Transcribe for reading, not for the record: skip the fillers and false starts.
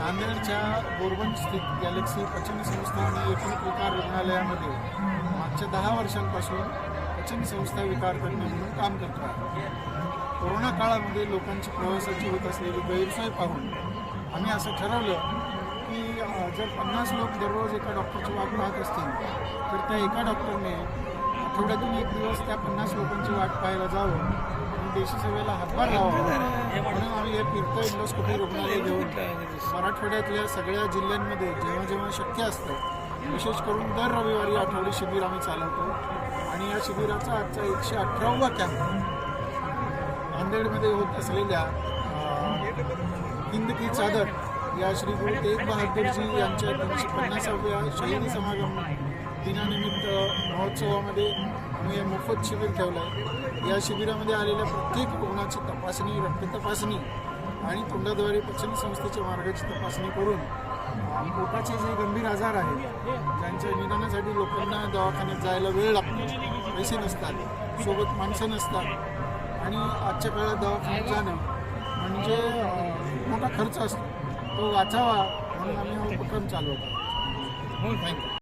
नांदेडच्या बोरबन स्थित गॅलेक्सी पचन संस्था आणि एकूण विकार रुग्णालयामध्ये मागच्या 10 वर्षांपासून पचन संस्था विकार तज्ञ म्हणून काम करतो आहे. कोरोना काळामध्ये लोकांची प्रवासाची होत असलेली गैरसोय पाहून आम्ही असं ठरवलं की जर 50 लोक दररोज एका डॉक्टरची वाट पाहत असतील तर त्या एका डॉक्टरने आठवड्यातून एक दिवस त्या 50 लोकांची वाट पाहायला जावं आणि देशी सेवेला हातभार लावावा. म्हणून आम्ही हे फिरतो इंडोस्कोपी रुग्णालय घेऊन मराठवाड्यातल्या सगळ्या जिल्ह्यांमध्ये जेव्हा जेव्हा शक्य असतं विशेष करून दर रविवारी आठवडी शिबिर आम्ही चालवतो. आणि या शिबिराचा आजचा 118वा कॅम्प नांदेडमध्ये होत असलेल्या हिंद की चादर या श्री गुरु तेग बहादूरजी यांच्या 350व्या शहीदी समागम दिनानिमित्त महोत्सवामध्ये आम्ही मोफत शिबिर ठेवलं आहे. या शिबिरामध्ये आलेल्या प्रत्येक रुग्णाची तपासणी, रक्त तपासणी आणि तोंडाद्वारे पचन संस्थेच्या मार्गाची तपासणी करून पोटाचे जे गंभीर आजार आहेत ज्यांच्या निदानासाठी लोकांना दवाखान्यात जायला वेळ लागतो, पैसे नसतात, सोबत माणसं नसतात आणि आजच्या काळात दवाखान्यात जाणं म्हणजे मोठा खर्च असतो, तो वाचावा म्हणून आम्ही हा उपक्रम चालवतो. थँक्यू.